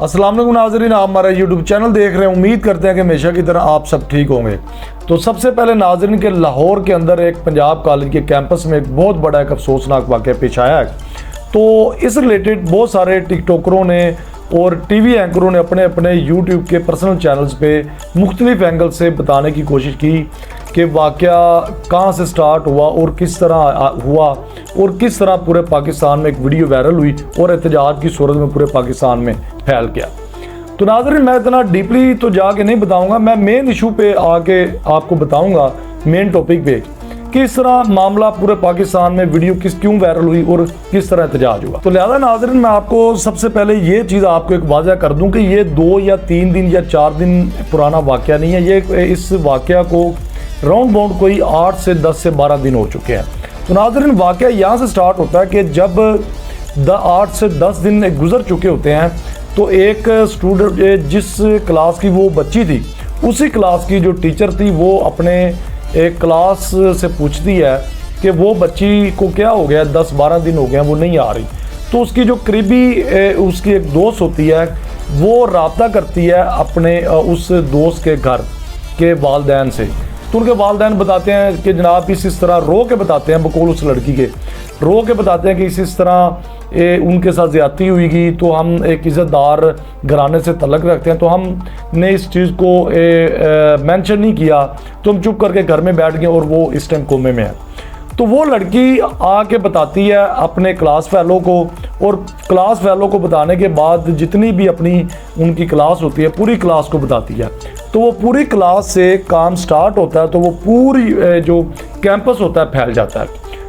अस्सलाम वालेकुम नाज़रीन, आप हमारा यूट्यूब चैनल देख रहे हैं। उम्मीद करते हैं कि हमेशा की तरह आप सब ठीक होंगे। तो सबसे पहले नाज़रीन के लाहौर के अंदर एक पंजाब कॉलेज के कैंपस में एक बहुत बड़ा एक अफसोसनाक वाक़या पेश आया है। तो इस रिलेटेड बहुत सारे टिकटॉकरों ने और टीवी एंकरों ने अपने अपने यूट्यूब के पर्सनल चैनल्स पे मुख्तलिफ एंगल से बताने की कोशिश की कि वाक़या कहाँ से स्टार्ट हुआ और किस तरह हुआ और किस तरह पूरे पाकिस्तान में एक वीडियो वायरल हुई और एहतजाज की सूरत में पूरे पाकिस्तान में फैल गया। तो नाज़रीन, मैं इतना डीपली तो जाके नहीं बताऊंगा, मैं मेन इशू पे आके आपको बताऊंगा, मेन टॉपिक पे किस तरह मामला पूरे पाकिस्तान में वीडियो क्यों वायरल हुई और किस तरह एहतजाज हुआ। तो लिहाजा नाज़रीन, मैं आपको सबसे पहले ये चीज़ आपको एक वाज़ह कर दूं कि ये 2 या 3 दिन या 4 दिन पुराना वाक़या नहीं है। ये इस वाक़या को राउंड बाउंड कोई 8 से 10 से 12 दिन हो चुके हैं। तो नाज़रीन, वाक़या यहाँ से स्टार्ट होता है कि जब 8 से 10 दिन गुजर चुके होते हैं तो एक स्टूडेंट जिस क्लास की वो बच्ची थी, उसी क्लास की जो टीचर थी वो अपने एक क्लास से पूछती है कि वो बच्ची को क्या हो गया, 10-12 दिन हो गए वो नहीं आ रही। तो उसकी जो करीबी उसकी एक दोस्त होती है वो राब्ता करती है अपने उस दोस्त के घर के वालदैन से। तो उनके वालदैन बताते हैं कि जनाब इस तरह रो के बताते हैं, बकौल उस लड़की के रो के बताते हैं कि इस तरह उनके साथ ज़्यादती हुई। तो हम एक इज़्ज़तदार घराने से तल्लक रखते हैं, तो हमने इस चीज़ को मेंशन नहीं किया, तो हम चुप करके घर में बैठ गए और वो इस टाइम कोमे में है। तो वो लड़की आके बताती है अपने क्लास फेलो को, और क्लास फेलो को बताने के बाद जितनी भी अपनी उनकी क्लास होती है पूरी क्लास को बताती है। तो वो पूरी क्लास से काम स्टार्ट होता है, तो वो पूरी जो कैंपस होता है फैल जाता है।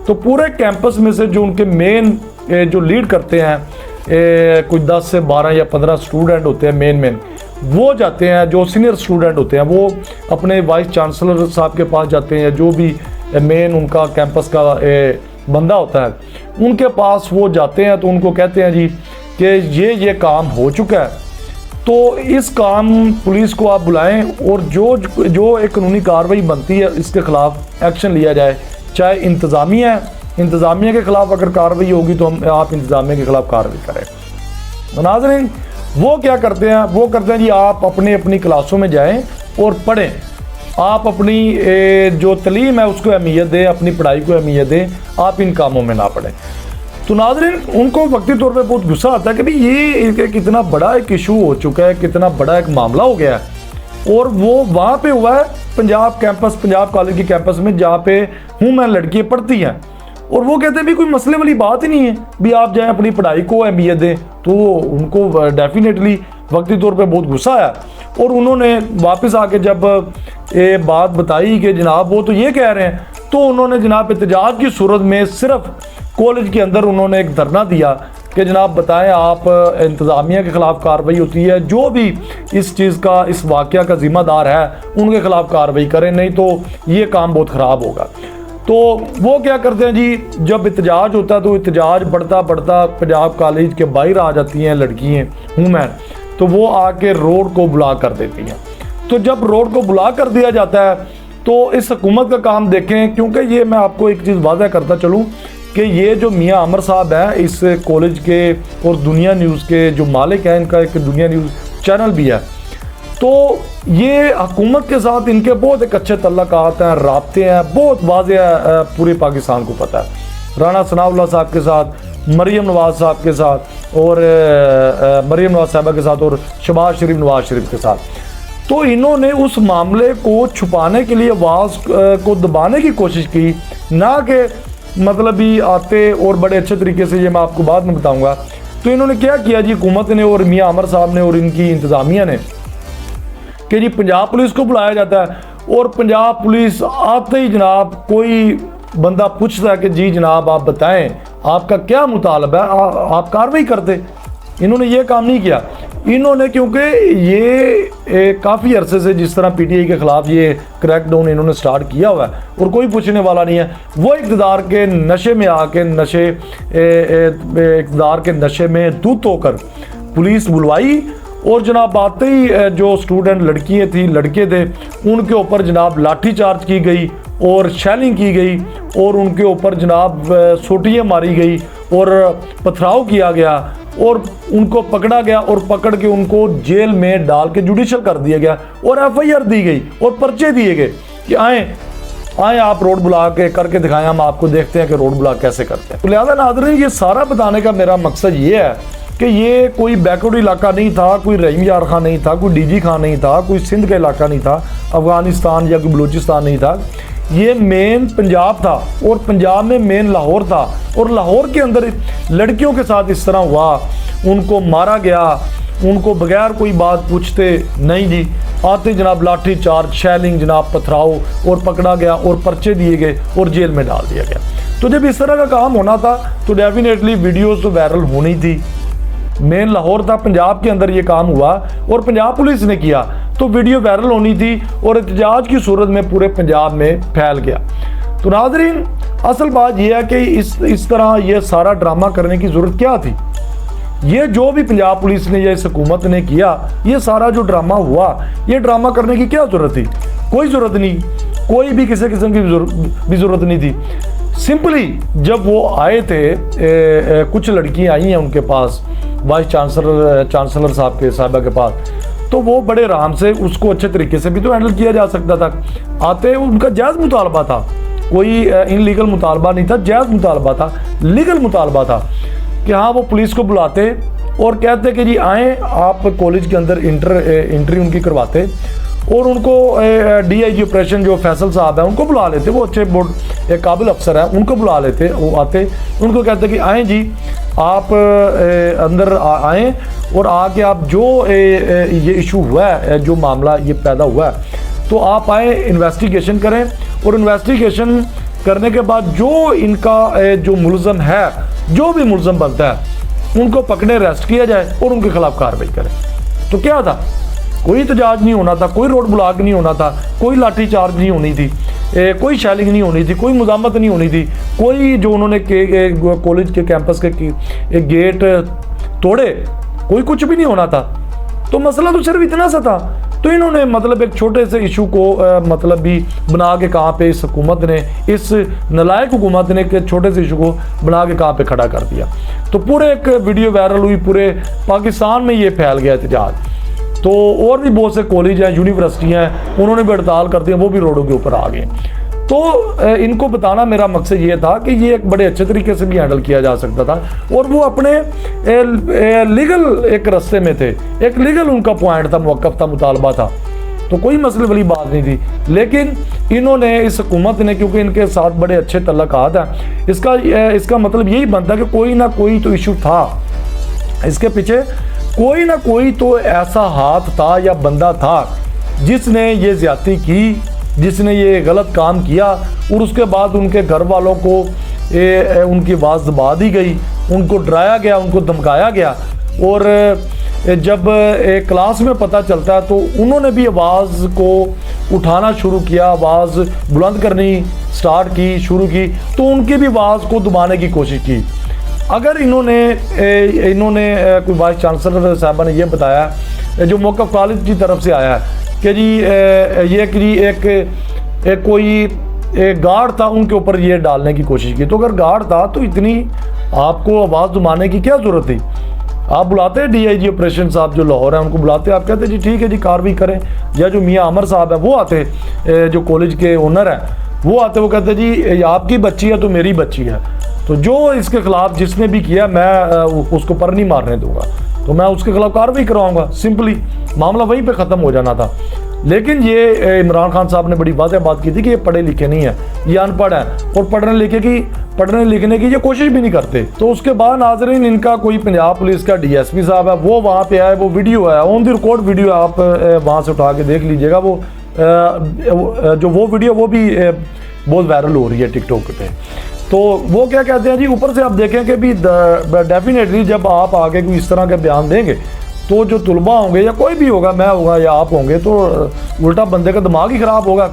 तो पूरे कैंपस में से जो उनके मेन जो लीड करते हैं कुछ 10 से 12 या 15 स्टूडेंट होते हैं मेन वो जाते हैं, जो सीनियर स्टूडेंट होते हैं वो अपने वाइस चांसलर साहब के पास जाते हैं, या जो भी मेन उनका कैंपस का बंदा होता है उनके पास वो जाते हैं। तो उनको कहते हैं जी कि ये काम हो चुका है, तो इस काम पुलिस को आप बुलाएं और जो एक कानूनी कार्रवाई बनती है इसके ख़िलाफ़ एक्शन लिया जाए। चाहे इंतज़ामिया के ख़िलाफ़ अगर कार्रवाई होगी तो आप इंतज़ामिया के ख़िलाफ़ कार्रवाई करें। नाज़रीन, वो क्या करते हैं, वो करते हैं जी आप अपनी क्लासों में जाएं और पढ़ें, आप अपनी जो तलीम है उसको अहमियत दें, अपनी पढ़ाई को अहमियत दें, आप इन कामों में ना पढ़ें। तो नाज़रीन, उनको वक्ती तौर पे बहुत गुस्सा आता है कि भाई ये कितना बड़ा एक इशू हो चुका है, कितना बड़ा एक मामला हो गया है। और वो वहाँ पे हुआ है पंजाब कॉलेज के कैंपस में जहाँ पे वुमेन लड़कियाँ पढ़ती हैं, और वो कहते हैं भी कोई मसले वाली बात ही नहीं है, भी आप जाएँ अपनी पढ़ाई को अहमियत दें। तो उनको डेफिनेटली वक्ती तौर पे बहुत गुस्सा आया, और उन्होंने वापस आके जब ये बात बताई कि जनाब वो तो ये कह रहे हैं, तो उन्होंने जनाब एहतजाज की सूरत में सिर्फ कॉलेज के अंदर उन्होंने एक धरना दिया कि जनाब बताएं, आप इंतज़ामिया के ख़िलाफ़ कार्रवाई होती है, जो भी इस चीज़ का इस वाक़या का ज़िम्मेदार है उनके ख़िलाफ़ कार्रवाई करें, नहीं तो ये काम बहुत ख़राब होगा। तो वो क्या करते हैं जी, जब एहतजाज होता है तो एहतजाज बढ़ता पंजाब कॉलेज के बाहर आ जाती हैं लड़कियाँ वुमेन, तो वो आके रोड को ब्लॉक कर देती हैं। तो जब रोड को ब्लॉक कर दिया जाता है तो इस हुकूमत का काम देखें, क्योंकि ये मैं आपको एक चीज़ वाज़ह करता चलूँ कि ये जो मियाँ आमर साहब हैं इस कॉलेज के और दुनिया न्यूज़ के जो मालिक हैं, इनका एक दुनिया न्यूज़ चैनल भी है। तो ये हुकूमत के साथ इनके बहुत एक अच्छे तल्लुकात हैं, राब्ते हैं, बहुत वाज़ेह पूरे पाकिस्तान को पता है। राना सनाउल्लाह साहब के साथ, मरीम नवाज़ साहब के साथ, और मरीम नवाज़ साहबा के साथ, और नवाज़ शरीफ के साथ। तो इन्होंने उस मामले को छुपाने के लिए आवाज़ को दबाने की कोशिश की, ना कि मतलब ही आते और बड़े अच्छे तरीके से, ये मैं आपको बाद में बताऊंगा। तो इन्होंने क्या किया जी, हुकूमत ने और मियाँ आमर साहब ने और इनकी इंतज़ामिया ने, कि जी पंजाब पुलिस को बुलाया जाता है, और पंजाब पुलिस आते ही जनाब कोई बंदा पूछता है कि जी जनाब आप बताएं आपका क्या मुतालबा है, आप कार्रवाई करते। इन्होंने ये काम नहीं किया। इन्होंने, क्योंकि ये काफ़ी अरसे से जिस तरह पीटीआई के ख़िलाफ़ ये क्रैकडाउन इन्होंने स्टार्ट किया हुआ है और कोई पूछने वाला नहीं है, वो इक़्तिदार के नशे में आके इक़्तिदार के नशे में धुत होकर पुलिस बुलवाई, और जनाब आते ही जो स्टूडेंट लड़कियाँ थी लड़के थे उनके ऊपर जनाब लाठी चार्ज की गई और शैलिंग की गई, और उनके ऊपर जनाब सोटियाँ मारी गई और पथराव किया गया। और उनको पकड़ा गया और पकड़ के उनको जेल में डाल के जुडिशल कर दिया गया और एफआईआर दी गई और पर्चे दिए गए कि आए आप रोड ब्लॉक के करके दिखाएं, हम आपको देखते हैं कि रोड ब्लॉक कैसे करते हैं। तो लिहाजा नाज़रीन, ये सारा बताने का मेरा मकसद ये है कि ये कोई बैकवर्ड इलाका नहीं था, कोई रहीम यार खां नहीं था, कोई डीजी खां नहीं था, कोई सिंध का इलाका नहीं था, अफगानिस्तान या कोई बलूचिस्तान नहीं था। ये मेन पंजाब था और पंजाब में मेन लाहौर था और लाहौर के अंदर लड़कियों के साथ इस तरह हुआ, उनको मारा गया, उनको बगैर कोई बात पूछते नहीं जी, आते जनाब लाठी चार्ज, शैलिंग जनाब, पथराव और पकड़ा गया और पर्चे दिए गए और जेल में डाल दिया गया। तो जब इस तरह का काम होना था तो डेफिनेटली वीडियोस तो वायरल होनी थी। मेन लाहौर था, पंजाब के अंदर ये काम हुआ और पंजाब पुलिस ने किया तो वीडियो वायरल होनी थी और एहतजाज की सूरत में पूरे पंजाब में फैल गया। तो नाज़रीन, असल बात यह है कि इस तरह ये सारा ड्रामा करने की ज़रूरत क्या थी। ये जो भी पंजाब पुलिस ने या इस हुकूमत ने किया, ये सारा जो ड्रामा हुआ, ये ड्रामा करने की क्या ज़रूरत थी? कोई ज़रूरत नहीं, कोई भी किसी किस्म की भी ज़रूरत नहीं थी। सिंपली जब वो आए थे, कुछ लड़कियां आई हैं उनके पास, वाइस चांसलर साहबा के पास, तो वो बड़े आराम से उसको अच्छे तरीके से भी तो हैंडल किया जा सकता था। आते उनका जायज़ मुतालबा था, कोई इनलीगल मुतालबा नहीं था, जायज़ मुतालबा था, लीगल मुतालबा था कि हाँ वो पुलिस को बुलाते और कहते कि जी आएँ, आप कॉलेज के अंदर एंट्री उनकी करवाते और उनको DIG ऑपरेशन जो फैसल साहब है उनको बुला लेते, वो अच्छे बोर्ड एक काबिल अफसर है, उनको बुला लेते, वो आते, उनको कहते कि आएँ जी आप अंदर आएँ और आके आप जो ये इशू हुआ है, जो मामला ये पैदा हुआ है, तो आप आए, इन्वेस्टिगेशन करें और इन्वेस्टिगेशन करने के बाद जो इनका जो मुलज़म है, जो भी मुलज़म बनता है, उनको पकड़े, अरेस्ट किया जाए और उनके खिलाफ कार्रवाई करें। तो क्या था, कोई एहतजाज नहीं होना था, कोई रोड ब्लॉक नहीं होना था, कोई लाठी चार्ज नहीं होनी थी, कोई शैलिंग नहीं होनी थी, कोई मुज़ामत नहीं होनी थी, कोई जो उन्होंने कॉलेज के कैंपस के गेट तोड़े, कोई कुछ भी नहीं होना था। तो मसला तो सिर्फ इतना सा था। तो इन्होंने मतलब एक छोटे से इशू को मतलब भी बना के कहाँ पे इस हुकूमत ने, इस नलायक हुकूमत ने एक छोटे से इशू को बना के कहाँ पे खड़ा कर दिया। तो पूरे एक वीडियो वायरल हुई, पूरे पाकिस्तान में ये फैल गया एहतजाज। तो और भी बहुत से कॉलेज हैं, यूनिवर्सिटी हैं, उन्होंने भी हड़ताल कर दिया, वो भी रोडों के ऊपर आ गए। तो इनको बताना मेरा मकसद ये था कि ये एक बड़े अच्छे तरीके से भी हैंडल किया जा सकता था और वो अपने लीगल एक रास्ते में थे, एक लीगल उनका पॉइंट था, मौक़िफ़ था, मुतालबा था, तो कोई मसले वाली बात नहीं थी। लेकिन इन्होंने, इस हुकूमत ने, क्योंकि इनके साथ बड़े अच्छे तल्लुकात हैं, इसका मतलब यही बनता कि कोई ना कोई तो इशू था, इसके पीछे कोई ना कोई तो ऐसा हाथ था या बंदा था जिसने ये ज़्यादती की, जिसने ये गलत काम किया और उसके बाद उनके घर वालों को उनकी आवाज़ दबा दी गई, उनको डराया गया, उनको धमकाया गया। और जब क्लास में पता चलता है तो उन्होंने भी आवाज़ को उठाना शुरू किया, आवाज़ बुलंद करनी शुरू की, तो उनकी भी आवाज़ को दबाने की कोशिश की। अगर इन्होंने कोई वाइस चांसलर साहबा ने यह बताया, जो मौक़िफ़ कॉलेज की तरफ से आया है कि जी एक कोई गार्ड था, उनके ऊपर ये डालने की कोशिश की। तो अगर गार्ड था तो इतनी आपको आवाज़ दबाने की क्या ज़रूरत थी? आप बुलाते हैं DIG ऑपरेशन साहब जो लाहौर है, उनको बुलाते, आप कहते जी ठीक है जी कार्रवाई करें। या जो मियाँ अमर साहब है वो आते, जो कॉलेज के ओनर हैं वो आते, वो कहते जी आपकी बच्ची है तो मेरी बच्ची है, तो जो इसके खिलाफ जिसने भी किया मैं उसको पर नहीं मारने दूंगा, तो मैं उसके खिलाफ कार्रवाई करवाऊंगा। सिंपली मामला वहीं पे ख़त्म हो जाना था। लेकिन ये इमरान खान साहब ने बड़ी वाज़ेह बात की थी कि ये पढ़े लिखे नहीं है, ये अनपढ़ है और पढ़ने लिखने की ये कोशिश भी नहीं करते। तो उसके बाद नाज़रीन, इनका कोई पंजाब पुलिस का DSP साहब है, वो वहाँ पे आए, वो वीडियो है, ऑन द रिकॉर्ड वीडियो, आप वहाँ से उठा के देख लीजिएगा। वो वो वीडियो वो भी बहुत वायरल हो रही है टिकटॉक पे। तो वो क्या कहते हैं जी, ऊपर से आप देखें कि भी डेफिनेटली जब आप आगे कोई इस तरह के बयान देंगे तो जो तुलबा होंगे या कोई भी होगा, मैं होगा या आप होंगे, तो उल्टा बंदे का दिमाग ही ख़राब होगा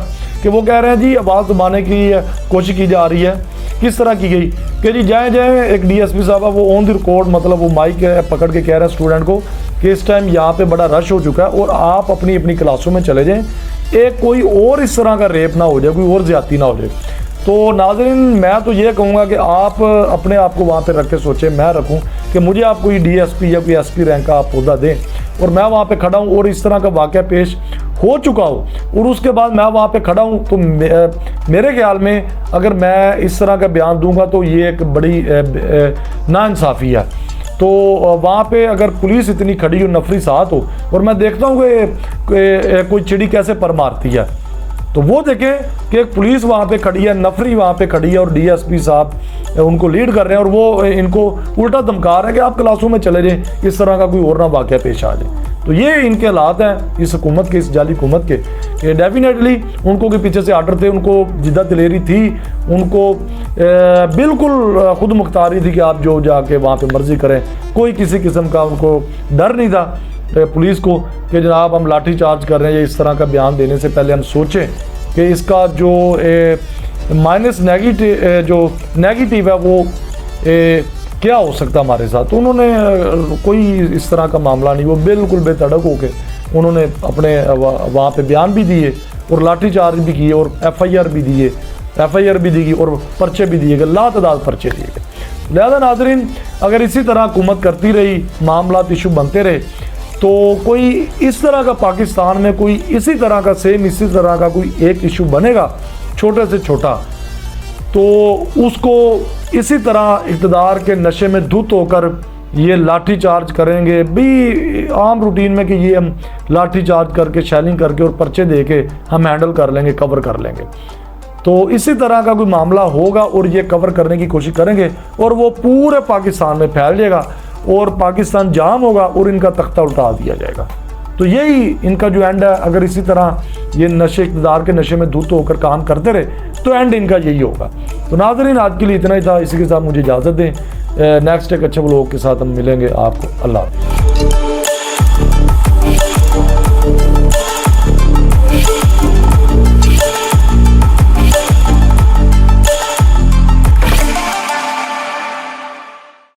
कि वो कह रहे हैं जी आवाज़ दबाने की कोशिश की जा रही है। किस तरह की गई कि जी जाए एक DSP साहब वो ऑन द रिकॉर्ड, मतलब वो माइक पकड़ के कह रहे हैं स्टूडेंट को कि इस टाइम यहाँ पे बड़ा रश हो चुका है और आप अपनी अपनी क्लासों में चले जाएँ, एक कोई और इस तरह का रेप ना हो जाए, कोई और ज़्यादती ना हो जाए। तो नाज़रीन मैं तो ये कहूँगा कि आप अपने आप को वहाँ पे रख के सोचें, मैं रखूँ कि मुझे आप कोई DSP या कोई SP रैंक का आप ओहदा दें और मैं वहाँ पे खड़ा हूँ और इस तरह का वाक़या पेश हो चुका हो और उसके बाद मैं वहाँ पे खड़ा हूँ, तो मेरे ख्याल में अगर मैं इस तरह का बयान दूंगा तो ये एक बड़ी नाइंसाफ़ी है। तो वहाँ पे अगर पुलिस इतनी खड़ी हो, नफरी साथ हो, और मैं देखता हूँ कि कोई चिड़ी कैसे पर मारती है, तो वो देखें कि एक पुलिस वहाँ पे खड़ी है, नफरी वहाँ पे खड़ी है और DSP साहब उनको लीड कर रहे हैं और वो इनको उल्टा धमका रहे हैं कि आप क्लासों में चले जाएं, इस तरह का कोई और ना वाक़या पेश आ जाए। तो ये इनके हालात हैं इस हुकूमत के, इस जाली हुकूमत के। डेफिनेटली उनको के पीछे से आर्डर थे, उनको जिद्दत दिलेरी थी, उनको बिल्कुल खुद मुख्तारी थी कि आप जो जाके वहाँ पे मर्जी करें, कोई किसी किस्म का उनको डर नहीं था पुलिस को कि जनाब हम लाठी चार्ज कर रहे हैं। या इस तरह का बयान देने से पहले हम सोचें कि इसका जो माइनस नेगेटिव है वो क्या हो सकता हमारे साथ। तो उन्होंने कोई इस तरह का मामला नहीं, वो बिल्कुल बेतड़क होके उन्होंने अपने वहाँ पे बयान भी दिए और लाठी चार्ज भी किए और FIR भी दी गई और पर्चे भी दिए गए, लातादाद पर्चे दिए गए। लिहाजा नाज़रीन अगर इसी तरह हुकूमत करती रही, मामला इशू बनते रहे, तो कोई इस तरह का पाकिस्तान में कोई इसी तरह का कोई एक इशू बनेगा छोटे से छोटा, तो उसको इसी तरह इक़्तिदार के नशे में धुत होकर ये लाठी चार्ज करेंगे भी आम रूटीन में कि ये हम लाठी चार्ज करके शैलिंग करके और पर्चे दे के हम हैंडल कर लेंगे, कवर कर लेंगे। तो इसी तरह का कोई मामला होगा और ये कवर करने की कोशिश करेंगे और वो पूरे पाकिस्तान में फैल जाएगा और पाकिस्तान जाम होगा और इनका तख्ता उल्टा दिया जाएगा। तो यही इनका जो एंड है, अगर इसी तरह ये इक़्तिदार के नशे में धुत होकर काम करते रहे तो एंड इनका यही होगा। तो नाज़रीन आज के लिए इतना ही था, इसी के साथ मुझे इजाज़त दें। नेक्स्ट एक अच्छे व्लॉग के साथ हम मिलेंगे आपको। अल्लाह हाफ़िज़।